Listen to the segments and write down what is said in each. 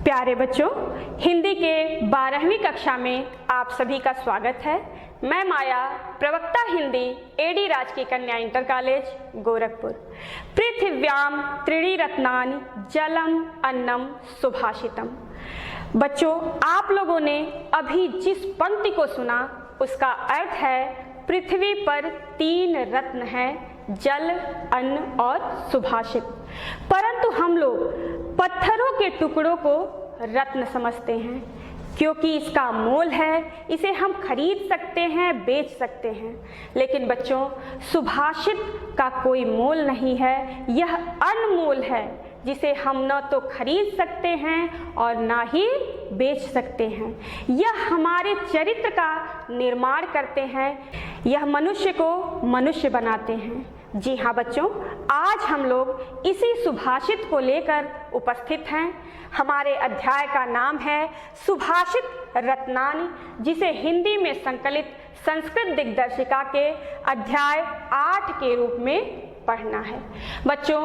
प्यारे बच्चों, हिंदी के 12वीं कक्षा में आप सभी का स्वागत है। मैं माया, प्रवक्ता हिंदी, एडी राजकीय कन्या इंटर कॉलेज गोरखपुर। पृथिव्याम त्रीणि रत्नानि जलम अन्नम सुभाषितम। बच्चों, आप लोगों ने अभी जिस पंक्ति को सुना उसका अर्थ है पृथ्वी पर 3 रत्न हैं, जल, अन्न और सुभाषित। परंतु हम लोग पत्थरों के टुकड़ों को रत्न समझते हैं क्योंकि इसका मोल है, इसे हम खरीद सकते हैं, बेच सकते हैं। लेकिन बच्चों, सुभाषित का कोई मोल नहीं है, यह अनमोल है जिसे हम न तो खरीद सकते हैं और ना ही बेच सकते हैं। यह हमारे चरित्र का निर्माण करते हैं, यह मनुष्य को मनुष्य बनाते हैं। जी हाँ बच्चों, आज हम लोग इसी सुभाषित को लेकर उपस्थित हैं। हमारे अध्याय का नाम है सुभाषित रत्नानि, जिसे हिंदी में संकलित संस्कृत दिग्दर्शिका के अध्याय 8 के रूप में पढ़ना है। बच्चों,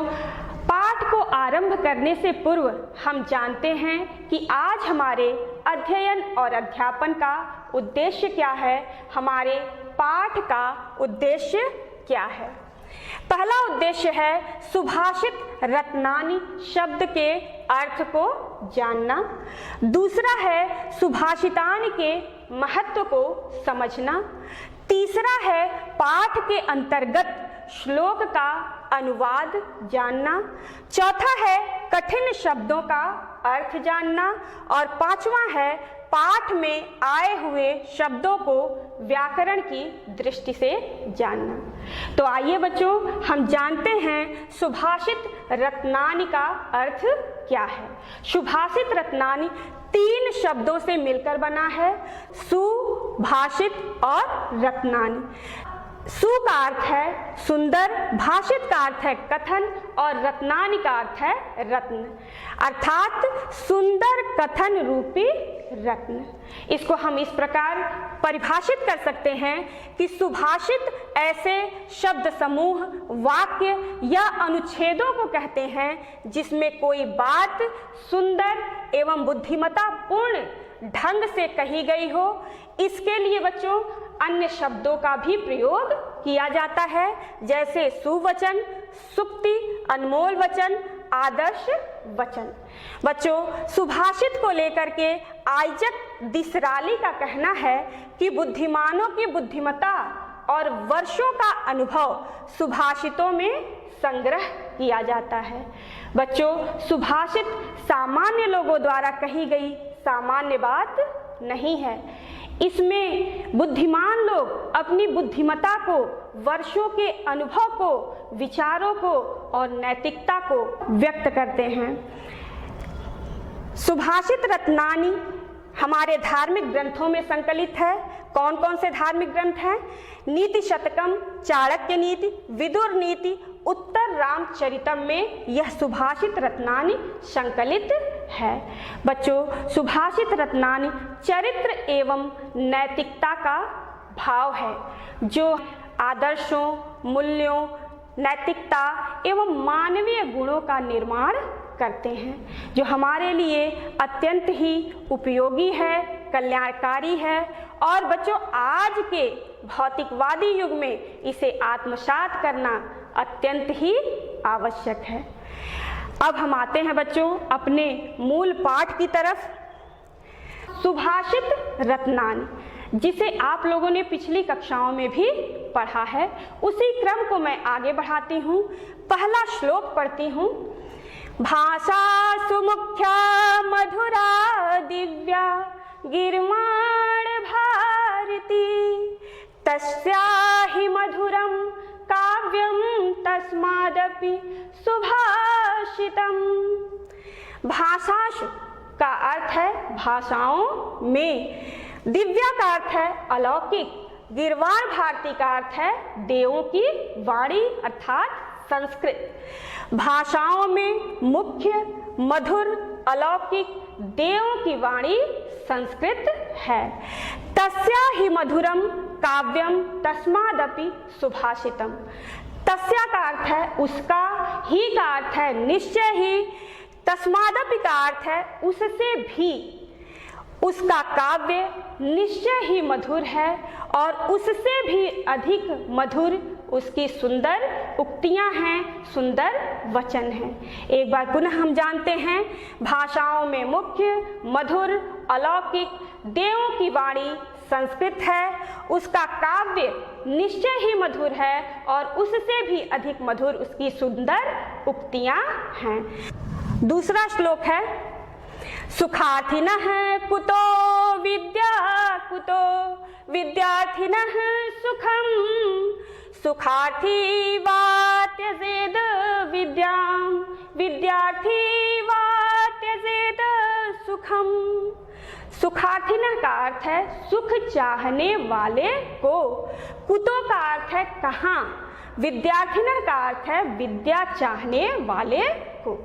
पाठ को आरंभ करने से पूर्व हम जानते हैं कि आज हमारे अध्ययन और अध्यापन का उद्देश्य क्या है, हमारे पाठ का उद्देश्य क्या है। पहला उद्देश्य है सुभाषित रत्नानि शब्द के अर्थ को जानना। दूसरा है सुभाषितानि के महत्व को समझना। तीसरा है पाठ के अंतर्गत श्लोक का अनुवाद जानना। चौथा है कठिन शब्दों का अर्थ जानना। और पांचवा है पाठ में आए हुए शब्दों को व्याकरण की दृष्टि से जानना। तो आइए बच्चों, हम जानते हैं सुभाषित रत्नानि का अर्थ क्या है। सुभाषित रत्नानि 3 शब्दों से मिलकर बना है, सुभाषित और रत्नानि। सु का अर्थ है सुंदर, भाषित का अर्थ है कथन और रत्नानि का अर्थ है रत्न, अर्थात सुंदर कथन रूपी रत्न। इसको हम इस प्रकार परिभाषित कर सकते हैं कि सुभाषित ऐसे शब्द समूह, वाक्य या अनुच्छेदों को कहते हैं जिसमें कोई बात सुंदर एवं बुद्धिमत्ता पूर्ण ढंग से कही गई हो। इसके लिए बच्चों अन्य शब्दों का भी प्रयोग किया जाता है, जैसे सुवचन, सुक्ति, अनमोल वचन, आदर्श वचन। बच्चों, सुभाषित को लेकर के आइजक दिसराली का कहना है कि बुद्धिमानों की बुद्धिमत्ता और वर्षों का अनुभव सुभाषितों में संग्रह किया जाता है। बच्चों, सुभाषित सामान्य लोगों द्वारा कही गई सामान्य बात नहीं है। इसमें बुद्धिमान लोग अपनी बुद्धिमत्ता को, वर्षों के अनुभव को, विचारों को और नैतिकता को व्यक्त करते हैं। सुभाषित रत्नानि हमारे धार्मिक ग्रंथों में संकलित है। कौन कौन से धार्मिक ग्रंथ हैं? नीति शतकम, चाणक्य नीति, विदुर नीति, उत्तर रामचरितम में यह सुभाषित रत्नानि संकलित है। बच्चों, सुभाषित रत्नानि चरित्र एवं नैतिकता का भाव है, जो आदर्शों, मूल्यों, नैतिकता एवं मानवीय गुणों का निर्माण करते हैं, जो हमारे लिए अत्यंत ही उपयोगी है, कल्याणकारी है। और बच्चों, आज के भौतिकवादी युग में इसे आत्मसात करना अत्यंत ही आवश्यक है। अब हम आते हैं बच्चों अपने मूल पाठ की तरफ। सुभाषित रत्नानि, जिसे आप लोगों ने पिछली कक्षाओं में भी पढ़ा है, उसी क्रम को मैं आगे बढ़ाती हूँ। पहला श्लोक पढ़ती हूँ। भाषा सुमुख्या मधुरा दिव्या गिर्वाण भारती, तस्याहि मधुरम काव्यम तस्मादपि सुभाषितम। भाषासु का अर्थ है भाषाओं में, दिव्या का अर्थ है अलौकिक, गिरवाण भारती का अर्थ है देवों की वाणी अर्थात संस्कृत। भाषाओं में मुख्य, मधुर, अलौकिक, देवों की वाणी संस्कृत है। तस्या ही मधुरम काव्यम तस्मादपि सुभाषितम। तस्या का अर्थ है उसका, ही का अर्थ है निश्चय ही, तस्मादपि का अर्थ है उससे भी, उसका काव्य निश्चय ही मधुर है और उससे भी अधिक मधुर उसकी सुंदर उक्तियां हैं, सुंदर वचन हैं। एक बार पुनः हम जानते हैं, भाषाओं में मुख्य, मधुर, अलौकिक देवों की वाणी संस्कृत है, उसका काव्य निश्चय ही मधुर है और उससे भी अधिक मधुर उसकी सुंदर उक्तियां हैं। दूसरा श्लोक है, सुखार्थिनः कुतो विद्या, कुतो विद्यार्थिनः सुखम, सुखार्थी वा त्यजेद विद्यां, विद्यार्थी वा त्यजेद सुखम। सुखार्थिनः का अर्थ है सुख चाहने वाले को, कुतो का अर्थ है कहाँ, विद्यार्थिनः का अर्थ है विद्या चाहने वाले को।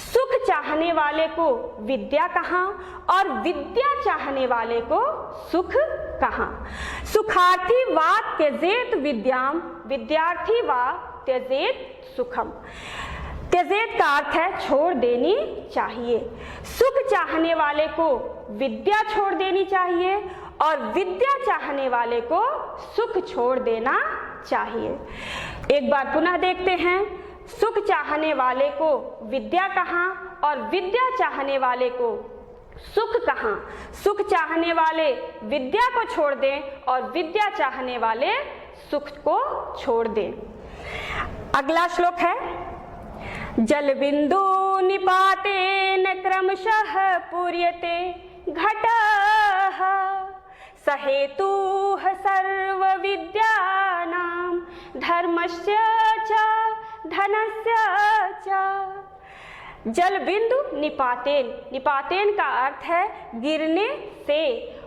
सुख चाहने वाले को विद्या कहाँ और विद्या चाहने वाले को सुख कहाँ। सुखार्थी वा त्यजेत विद्याम, विद्यार्थी वा त्यजेत सुखम। त्यजेत का अर्थ है छोड़ देनी चाहिए। सुख चाहने वाले को विद्या छोड़ देनी चाहिए और विद्या चाहने वाले को सुख छोड़ देना चाहिए। एक बार पुनः देखते हैं, सुख चाहने वाले को विद्या कहाँ और विद्या चाहने वाले को सुख कहाँ। सुख चाहने वाले विद्या को छोड़ दें और विद्या चाहने वाले सुख को छोड़ दें। अगला श्लोक है, जल बिंदु निपातेन क्रमशः पूर्यते घटः, सहेतुः सर्व विद्यानां धर्मस्य च धनस्य च। जल बिंदु निपातेन, निपातेन का अर्थ है गिरने से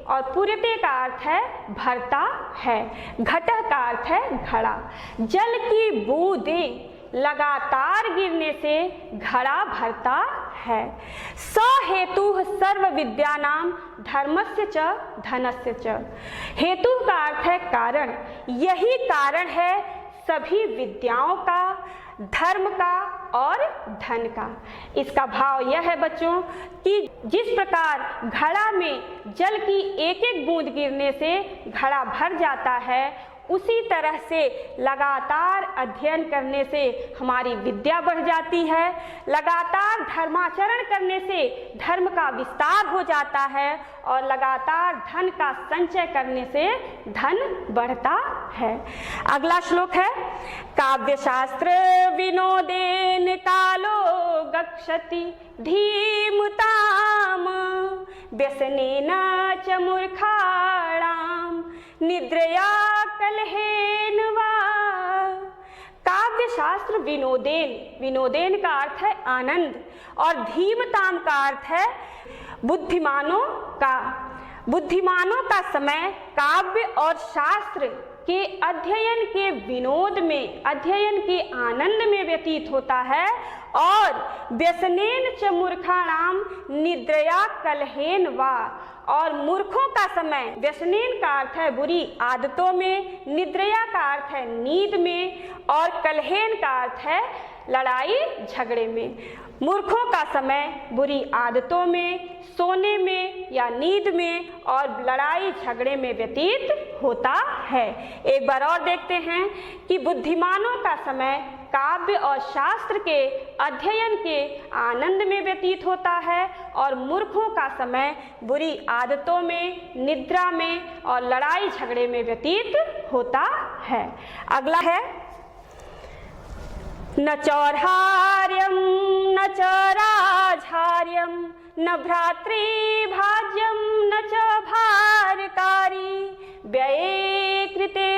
और पूर्यते का अर्थ है भरता है, घटः का अर्थ है घड़ा। जल की बूंदें लगातार गिरने से घड़ा भरता है। स हेतु सर्व विद्यानां धर्मस्य च धनस्य च। हेतु का अर्थ है कारण, यही कारण है सभी विद्याओं का, धर्म का और धन का। इसका भाव यह है बच्चों कि जिस प्रकार घड़ा में जल की एक एक बूंद गिरने से घड़ा भर जाता है, उसी तरह से लगातार अध्ययन करने से हमारी विद्या बढ़ जाती है, लगातार धर्माचरण करने से धर्म का विस्तार हो जाता है और लगातार धन का संचय करने से धन बढ़ता है। अगला श्लोक है, काव्यशास्त्र विनोदेन कालो गच्छति धीमताम, व्यसनेन च मूर्खाणाम निद्रया कलहेन वा। काव्य शास्त्र विनोदेन, विनोदेन का अर्थ है आनंद और धीमताम का अर्थ है बुद्धिमानों का। बुद्धिमानों का समय काव्य और शास्त्र के अध्ययन के विनोद में, अध्ययन के आनंद में व्यतीत होता है और व्यसनेन च मूर्खाणाम निद्रया कलहेन वा। और मूर्खों का समय, व्यसनेन का अर्थ है बुरी आदतों में, निद्रया का अर्थ है नींद में और कलहेन का अर्थ है लड़ाई झगड़े में। मूर्खों का समय बुरी आदतों में, सोने में या नींद में और लड़ाई झगड़े में व्यतीत होता है। एक बार और देखते हैं कि बुद्धिमानों का समय काव्य और शास्त्र के अध्ययन के आनंद में व्यतीत होता है और मूर्खों का समय बुरी आदतों में, निद्रा में और लड़ाई झगड़े में व्यतीत होता है। अगला है, न चौर्हार्यं न च राजहार्यं न भ्रातृभाज्यं न च भारकारी, व्यये कृते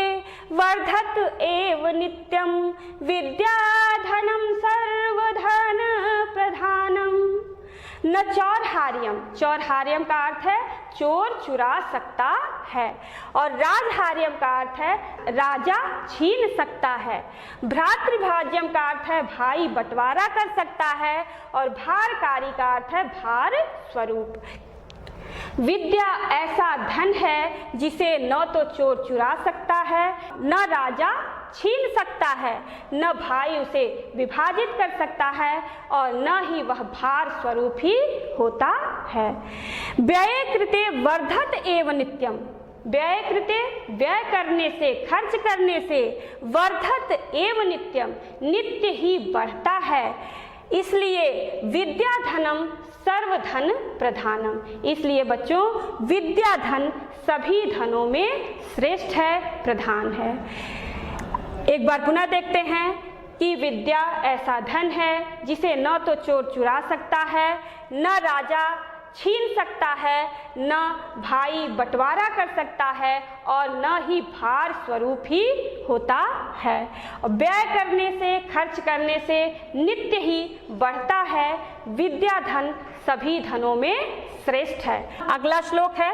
वर्धत एव नित्यं विद्याधनं सर्वधन प्रधानम। न चौर्हार्यम, चौर्हार्यम का अर्थ है चोर चुरा सकता है और राजहार्यम का अर्थ है राजा छीन सकता है। भ्रातृभाज्यम का अर्थ है भाई बंटवारा कर सकता है और भारकारी का अर्थ है भार स्वरूप। विद्या ऐसा धन है जिसे न तो चोर चुरा सकता है, न राजा छीन सकता है, न भाई उसे विभाजित कर सकता है और न ही वह भार स्वरूप ही होता है। व्यये कृते वर्धत एव नित्यम, व्यय कृते व्यय करने से, खर्च करने से, वर्धत एव नित्यम नित्य ही बढ़ता है। इसलिए विद्या धनम सर्वधन प्रधानम, इसलिए बच्चों विद्या धन सभी धनों में श्रेष्ठ है, प्रधान है। एक बार पुनः देखते हैं कि विद्या ऐसा धन है जिसे न तो चोर चुरा सकता है, न राजा छीन सकता है, न भाई बंटवारा कर सकता है और न ही भार स्वरूप ही होता है। व्यय करने से, खर्च करने से नित्य ही बढ़ता है। विद्या धन सभी धनों में श्रेष्ठ है। अगला श्लोक है,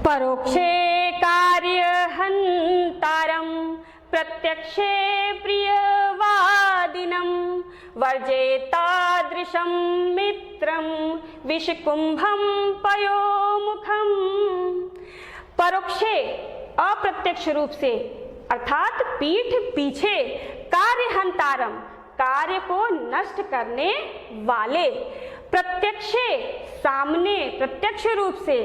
परोक्षे कार्य हंतारम प्रत्यक्षे प्रियवादिनम वर्जेतादृशं मित्रं विषकुंभं पयोमुखम। परोक्षे अप्रत्यक्ष रूप से अर्थात पीठ पीछे, कार्यहंतारम कार्य को नष्ट करने वाले, प्रत्यक्षे सामने प्रत्यक्ष रूप से,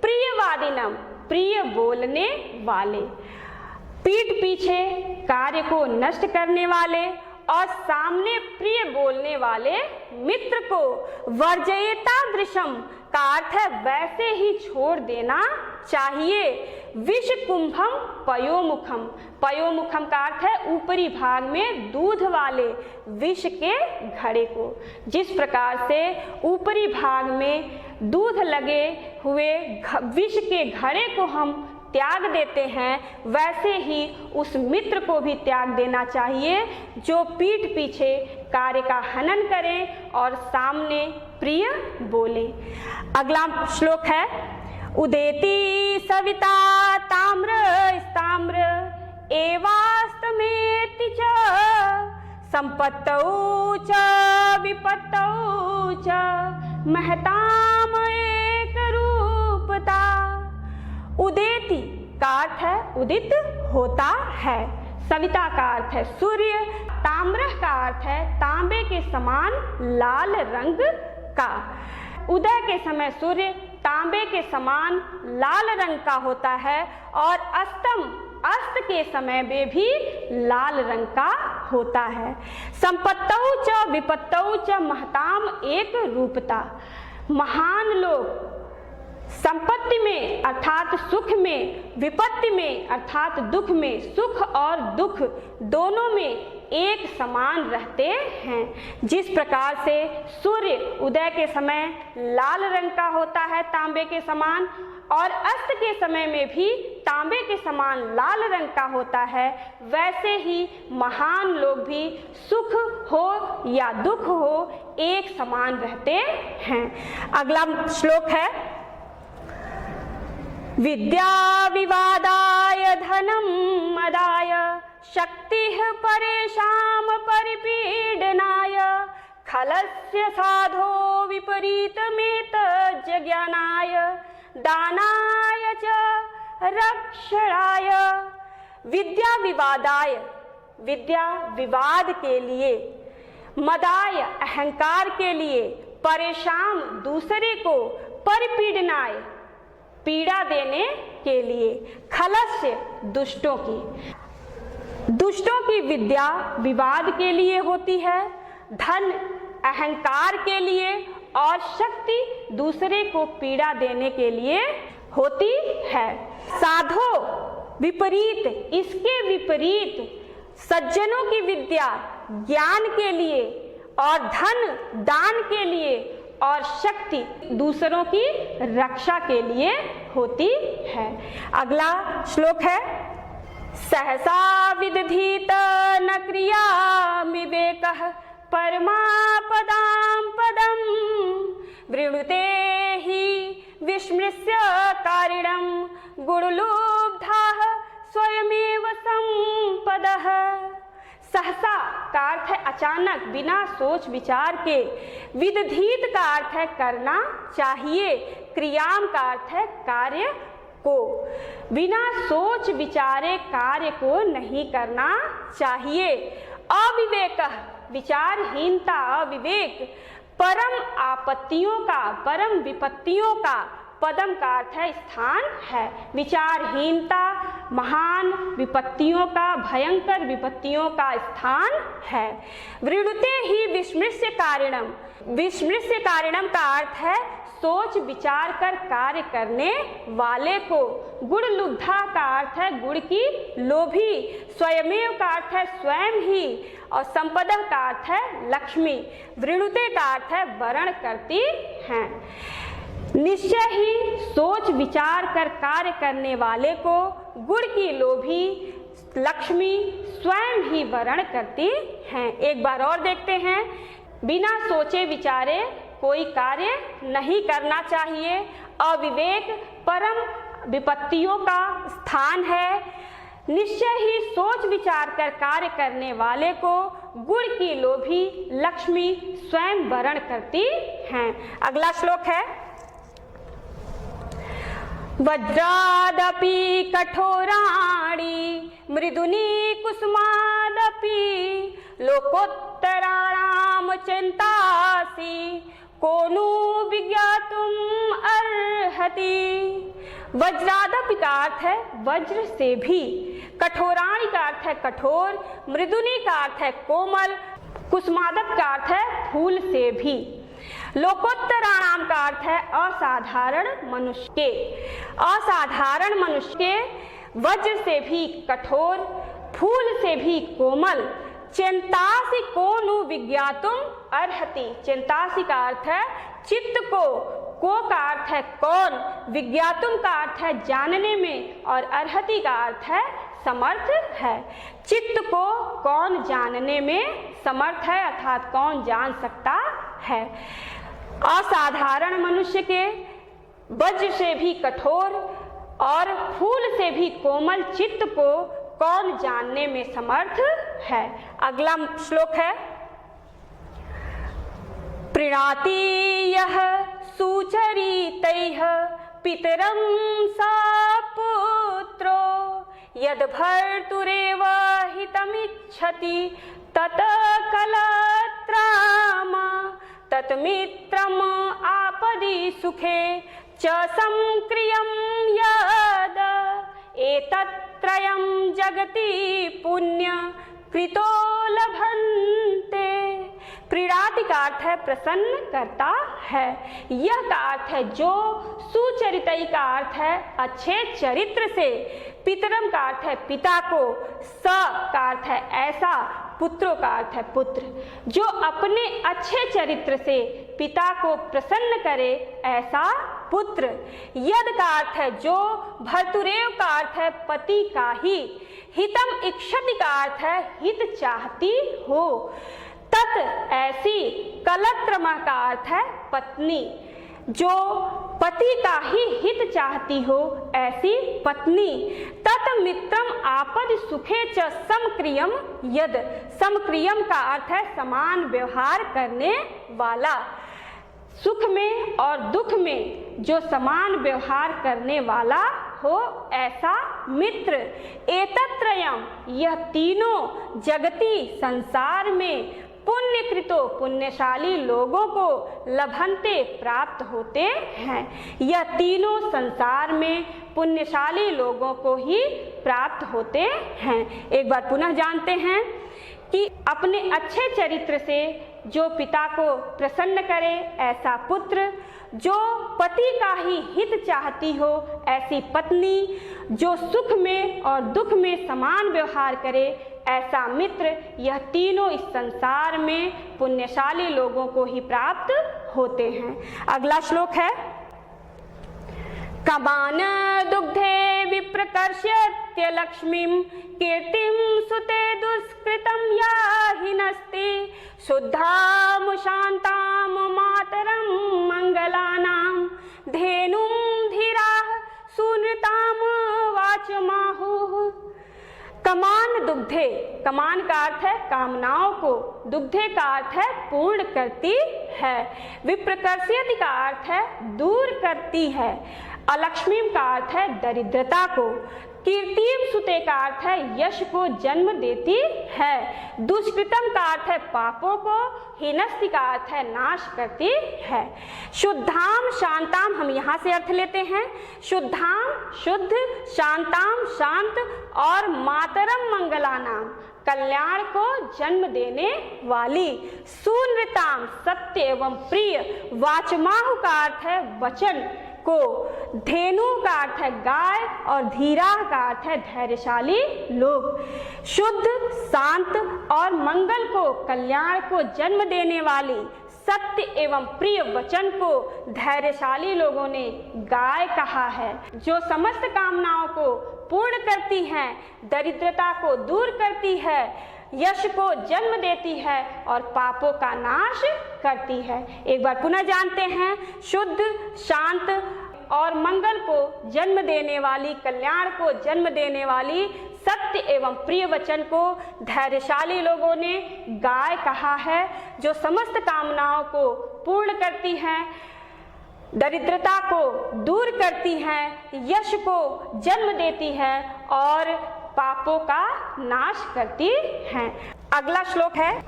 प्रियवादिनम प्रिय बोलने वाले, पीठ पीछे कार्य को नष्ट करने वाले और सामने प्रिय बोलने वाले मित्र को वर्जयता दृशम का अर्थ है वैसे ही छोड़ देना चाहिए। विष कुंभम पयोमुखम, पयोमुखम का अर्थ है ऊपरी भाग में दूध वाले विष के घड़े को। जिस प्रकार से ऊपरी भाग में दूध लगे हुए विष के घड़े को हम त्याग देते हैं, वैसे ही उस मित्र को भी त्याग देना चाहिए जो पीठ पीछे कार्य का हनन करे और सामने प्रिय बोले। अगला श्लोक है, उदेति सविता ताम्र स्ताम्र एवास्तमेति च संपत्तौ च विपत्तौ च महताम एक रूपता। उदेति का अर्थ है उदित होता है, सविता का अर्थ है सूर्य, ताम्र का अर्थ है तांबे के समान लाल रंग का। उदय के समय सूर्य तांबे के समान लाल रंग का होता है और अस्त के समय में भी लाल रंग का होता है। संपत्तौ च विपत्तौ च महताम एक रूपता। महान लोग संपत्ति में अर्थात सुख में, विपत्ति में अर्थात दुख में, सुख और दुख दोनों में एक समान रहते हैं। जिस प्रकार से सूर्य उदय के समय लाल रंग का होता है तांबे के समान और अस्त के समय में भी तांबे के समान लाल रंग का होता है, वैसे ही महान लोग भी सुख हो या दुख हो एक समान रहते हैं। अगला श्लोक है, विद्या विवादाय धनम मदाय शक्तिः परेषां परिपीडनाय खलस्य साधो विपरीतमेतज्ज्ञानाय दानाय च रक्षणाय। विद्या विवादाय, विद्या विवाद के लिए, मदाय अहंकार के लिए, परेशान दूसरे को, परिपीडनाय पीड़ा देने के लिए, खलस्य दुष्टों की विद्या विवाद के लिए होती है, धन अहंकार के लिए और शक्ति दूसरे को पीड़ा देने के लिए होती है। साधो विपरीत, इसके विपरीत सज्जनों की विद्या ज्ञान के लिए और धन दान के लिए और शक्ति दूसरों की रक्षा के लिए होती है। अगला श्लोक है, सहसा विदधीत न क्रिया विवेकः परमापदां पदं वृणुते हि विस्मृत्य कारिणं गुणलुब्धाः स्वयमेव संपदः। सहसा का अर्थ है अचानक, बिना सोच विचार के, विदधीत का अर्थ है करना चाहिए, क्रियाम का अर्थ है कार्य को बिना सोच विचारे कार्य को नहीं करना चाहिए। अविवेक, विचारहीनता, अविवेक परम आपत्तियों का, परम विपत्तियों का, पदम का अर्थ है स्थान है। विचारहीनता महान विपत्तियों का, भयंकर विपत्तियों का स्थान है। वृणुते ही विस्मृश्य कारणम, विस्मृश्य कारणम का अर्थ है सोच विचार कर कार्य करने वाले को। गुण लुब्धा का अर्थ है गुण की लोभी। स्वयमेव का अर्थ है स्वयं ही, और संपदा का अर्थ है लक्ष्मी। वृणुते का अर्थ है वरण करती हैं। निश्चय ही सोच विचार कर कार्य करने वाले को गुण की लोभी लक्ष्मी स्वयं ही वरण करती हैं। एक बार और देखते हैं। बिना सोचे विचारे कोई कार्य नहीं करना चाहिए। अविवेक परम विपत्तियों का स्थान है। निश्चय ही सोच विचार कर कार्य करने वाले को गुण की लोभी लक्ष्मी स्वयं वरण करती हैं। अगला श्लोक है वज्रादपि कठोराणि मृदुनी कुसुमादपि लोकोत्तराणाम चिंतासि कोनु विज्ञातुम अर्हति। वज्रादपि का अर्थ है वज्र से भी, कठोराणि का अर्थ है कठोर, मृदुनी का अर्थ है कोमल, कुसुमादप का अर्थ है फूल से भी। लोकोत्तराणाम का अर्थ है असाधारण मनुष्य के, असाधारण मनुष्य के, वज्र से भी कठोर, फूल से भी कोमल, चिंतासी कोनु विज्ञातुम अर्हति। चिंतासी का अर्थ है चित्त को का अर्थ है कौन, विज्ञातुम का अर्थ है जानने में, और अर्हति का अर्थ है समर्थ है। चित्त को कौन जानने में समर्थ है, अर्थात कौन जान सकता है। असाधारण मनुष्य के, वज्र से भी कठोर और फूल से भी कोमल चित्त को कौन जानने में समर्थ है। अगला श्लोक है प्रीणाति यः सुचरितैः पितरं स पुत्रो यद् भर्तुरेव हितमिच्छति तत् कलत्राम तत्मित्रम् आपदि सुखे च संक्रियं यद् एतत्त्रयं जगति पुण्य कृतो लभन्ते। प्रीणाति का अर्थ है प्रसन्न करता है। यह का अर्थ है जो, सुचरितई का अर्थ है अच्छे चरित्र से, पितरम का अर्थ है पिता को, स का अर्थ है ऐसा, पुत्रों का अर्थ है पुत्र। जो अपने अच्छे चरित्र से पिता को प्रसन्न करे ऐसा पुत्र। यद का अर्थ है जो, भर्तुरेव का अर्थ है पति का ही, हितम इक्षति का अर्थ है हित चाहती हो, तत् ऐसी, कलत्रमा का अर्थ है पत्नी, जो पति का ही हित चाहती हो ऐसी पत्नी। तत् मित्रम आपद सुखे च समक्रियम यद, समक्रियम का अर्थ है समान व्यवहार करने वाला। सुख में और दुख में जो समान व्यवहार करने वाला हो ऐसा मित्र। एतत्त्रयम, यह तीनों जगति संसार में, पुण्यकृतो पुण्यशाली लोगों को, लभन्ते प्राप्त होते हैं। यह तीनों संसार में पुण्यशाली लोगों को ही प्राप्त होते हैं। एक बार पुनः जानते हैं कि अपने अच्छे चरित्र से जो पिता को प्रसन्न करे ऐसा पुत्र, जो पति का ही हित चाहती हो ऐसी पत्नी, जो सुख में और दुख में समान व्यवहार करे ऐसा मित्र, यह तीनों इस संसार में पुण्यशाली लोगों को ही प्राप्त होते हैं। अगला श्लोक है कमान दुग्धे विप्रकर्ष्यत्य लक्ष्मीं कीर्तिं सुते दुष्कृतं याहिनस्ति शुद्धां शान्तां मातरं मंगलानां धेनुं धीराः सुनृतां वाचमाहुः। कमान दुग्धे, कमान का अर्थ है कामनाओं को, दुग्धे का अर्थ है पूर्ण करती है, विप्रकर्ष्यति का अर्थ है दूर करती है, अलक्ष्मीम का अर्थ है दरिद्रता को, कीर्तिम सुते का अर्थ है यश को जन्म देती है, दुष्कृतम का अर्थ है पापों को, हीनस्ति का अर्थ है नाश करती है। शुद्धाम शांताम हम यहाँ से अर्थ लेते हैं। शुद्धाम शुद्ध, शांताम शांत और मातरम मंगलानाम कल्याण को जन्म देने वाली, सुनृताम सत्य एवं प्रिय, वाचमाहु का अर्थ है वचन को, धेनु का अर्थ है गाय और धीरा का अर्थ है धैर्यशाली लोग। शुद्ध, शांत और मंगल को, कल्याण को जन्म देने वाली, सत्य एवं प्रिय वचन को धैर्यशाली लोगों ने गाय कहा है, जो समस्त कामनाओं को पूर्ण करती हैं, दरिद्रता को दूर करती है, यश को जन्म देती है और पापों का नाश करती है। एक बार पुनः जानते हैं, शुद्ध, शांत और मंगल को जन्म देने वाली, कल्याण को जन्म देने वाली, सत्य एवं प्रिय वचन को धैर्यशाली लोगों ने गाय कहा है, जो समस्त कामनाओं को पूर्ण करती हैं, दरिद्रता को दूर करती हैं, यश को जन्म देती है और पापों का नाश करती हैं। अगला श्लोक है,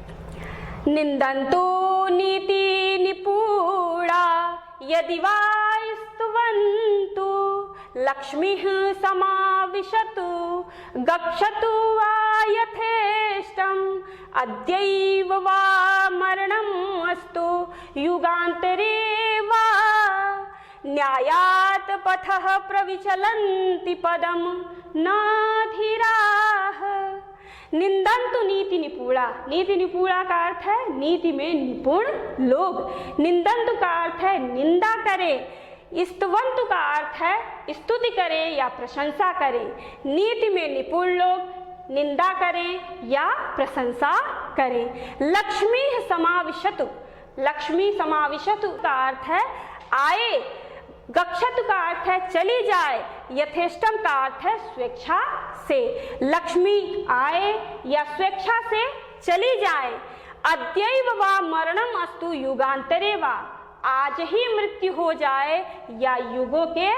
निंदन्तु नीति निपुणा यदि वा स्तुवन्तु लक्ष्मीः समाविशतु गच्छतु वा यथेष्टम् अद्यैव वा मरणम् अस्तु युगान्तरे वा न्यायात् पथः प्रविचलन्ति पदं न धीराः। निंदन्तु नीति निपुणा, नीति निपुणा का अर्थ है नीति में निपुण लोग। निंदन्तु का अर्थ है निंदा करे, स्तुवन्तु का अर्थ है स्तुति करे या प्रशंसा करे। नीति में निपुण लोग निंदा करें या प्रशंसा करें। लक्ष्मी समाविशतु, लक्ष्मी समाविशतु का अर्थ है आए, गच्छतु का अर्थ है चली जाए, यथेष्टम का अर्थ है स्वेच्छा से। लक्ष्मी आए या स्वेच्छा से चली जाए। अद्यैव वा मरणम अस्तु युगांतरे वा, आज ही मृत्यु हो जाए या युगों के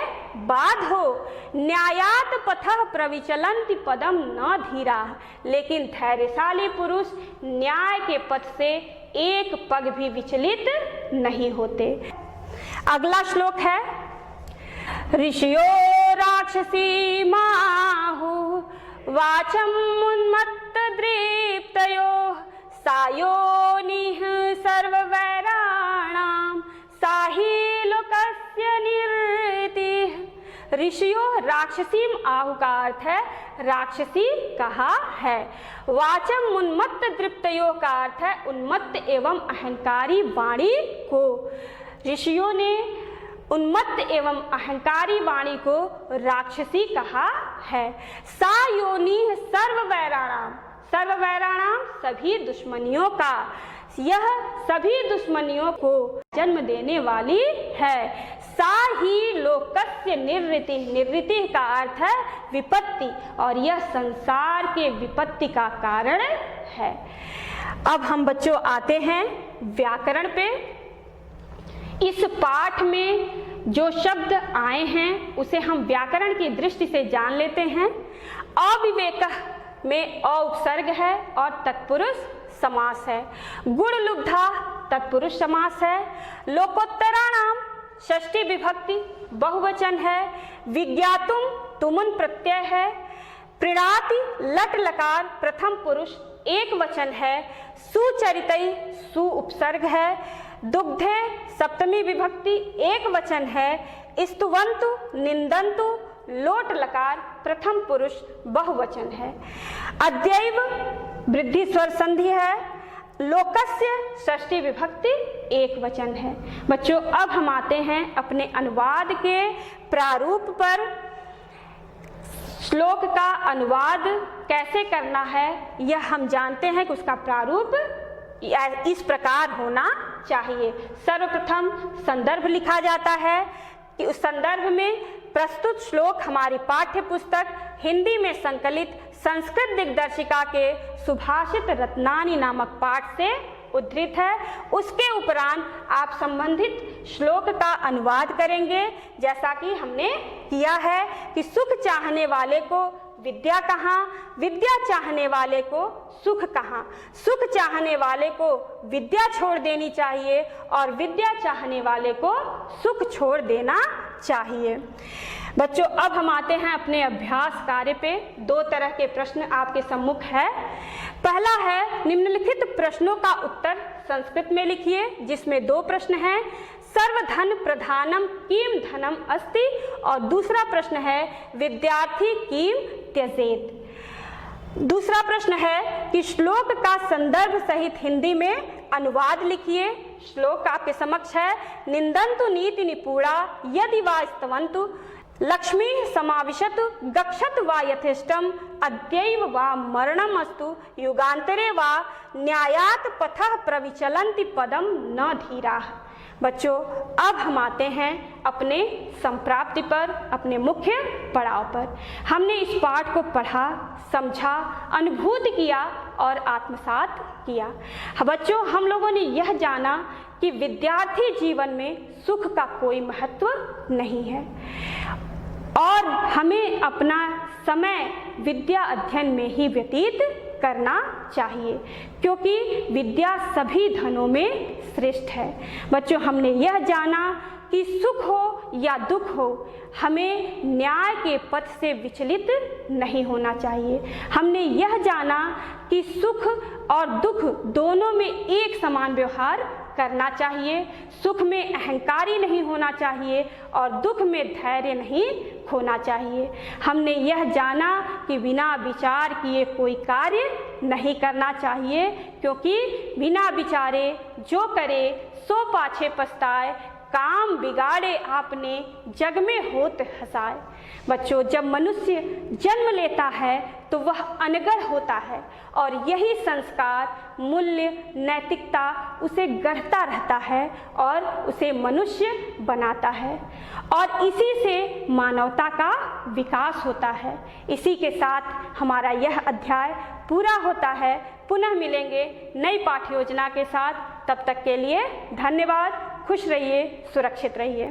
बाद हो। न्यायात पथः प्रविचलन्ति पदम न धीरा, लेकिन धैर्यशाली पुरुष न्याय के पथ से एक पग भी विचलित नहीं होते। अगला श्लोक है, ऋषियो राक्षसी माहु वाचम उन्मत्त दृप्तयो सायोनिः सर्ववैराणां साहि लोकस्य निरृतिः। ऋषियों राक्षसीम आहु का अर्थ है राक्षसी कहा है। वाचम उन्मत्त दृप्तयो का अर्थ है उन्मत्त एवं अहंकारी वाणी को। ऋषियों ने उन्मत्त एवं अहंकारी वाणी को राक्षसी कहा है। सा योनि सर्ववैराणाम, सर्ववैराणाम सभी दुश्मनियों का, यह सभी दुश्मनियों को जन्म देने वाली है। सा ही लोकस्य निवृत्ति, निवृत्ति का अर्थ है विपत्ति, और यह संसार के विपत्ति का कारण है। अब हम बच्चों आते हैं व्याकरण पे। इस पाठ में जो शब्द आए हैं उसे हम व्याकरण की दृष्टि से जान लेते हैं। अविवेकः में अ उपसर्ग है और तत्पुरुष समास है। गुण लुब्धा तत्पुरुष समास है। लोकोत्तराणाम षष्ठी विभक्ति बहुवचन है। विज्ञातुम तुमुन प्रत्यय है। प्रीणाति लट लकार प्रथम पुरुष एक वचन है। सुचरितई सु उपसर्ग है। दुग्धे सप्तमी विभक्ति एक वचन है। स्तुवन्तु निंदन्तु लोट लकार प्रथम पुरुष बहुवचन है। अद्यैव वृद्धि स्वर संधि है। लोकस्य षष्ठी विभक्ति एक वचन है। बच्चों अब हम आते हैं अपने अनुवाद के प्रारूप पर। श्लोक का अनुवाद कैसे करना है यह हम जानते हैं कि उसका प्रारूप इस प्रकार होना चाहिए। सर्वप्रथम संदर्भ लिखा जाता है कि उस संदर्भ में प्रस्तुत श्लोक हमारी पाठ्य पुस्तक हिंदी में संकलित संस्कृत दिग्दर्शिका के सुभाषित रत्नानी नामक पाठ से उद्धृत है। उसके उपरांत आप संबंधित श्लोक का अनुवाद करेंगे, जैसा कि हमने किया है कि सुख चाहने वाले को विद्या कहाँ, विद्या चाहने वाले को सुख कहाँ, सुख चाहने वाले को विद्या छोड़ देनी चाहिए और विद्या चाहने वाले को सुख छोड़ देना चाहिए। बच्चों, अब हम आते हैं अपने अभ्यास कार्य पे। दो तरह के प्रश्न आपके सम्मुख है। पहला है निम्नलिखित प्रश्नों का उत्तर संस्कृत में लिखिए, जिसमें दो प्रश्न हैं। सर्वधन प्रधानम किम धनम अस्ति, और दूसरा प्रश्न है विद्यार्थी किम त्यजेत। दूसरा प्रश्न है कि श्लोक का संदर्भ सहित हिंदी में अनुवाद लिखिए। श्लोक आपके समक्ष है। निंदन्तु नीति निपुणा यदि वा स्तवन्तु लक्ष्मी समाविशतु गक्षत वा यथेष्टम अद्यैव वा मरणम अस्तु युगांतरे वा न्यायात पथः प्रविचलन्ति पदम न धीराः। बच्चों, अब हम आते हैं अपने संप्राप्ति पर, अपने मुख्य पड़ाव पर। हमने इस पाठ को पढ़ा, समझा, अनुभूति किया और आत्मसात किया। बच्चों, हम लोगों ने यह जाना कि विद्यार्थी जीवन में सुख का कोई महत्व नहीं है और हमें अपना समय विद्या अध्ययन में ही व्यतीत करना चाहिए, क्योंकि विद्या सभी धनों में श्रेष्ठ है। बच्चों, हमने यह जाना कि सुख हो या दुख हो, हमें न्याय के पथ से विचलित नहीं होना चाहिए। हमने यह जाना कि सुख और दुख दोनों में एक समान व्यवहार करना चाहिए। सुख में अहंकारी नहीं होना चाहिए और दुख में धैर्य नहीं खोना चाहिए। हमने यह जाना कि बिना विचार किए कोई कार्य नहीं करना चाहिए, क्योंकि बिना विचारे जो करे सो पाछे पछताए, काम बिगाड़े आपने जग में होत हंसाए। बच्चों, जब मनुष्य जन्म लेता है तो वह अनगढ़ होता है और यही संस्कार, मूल्य, नैतिकता उसे गढ़ता रहता है और उसे मनुष्य बनाता है और इसी से मानवता का विकास होता है। इसी के साथ हमारा यह अध्याय पूरा होता है। पुनः मिलेंगे नई पाठ्य योजना के साथ। तब तक के लिए धन्यवाद। खुश रहिए, सुरक्षित रहिए।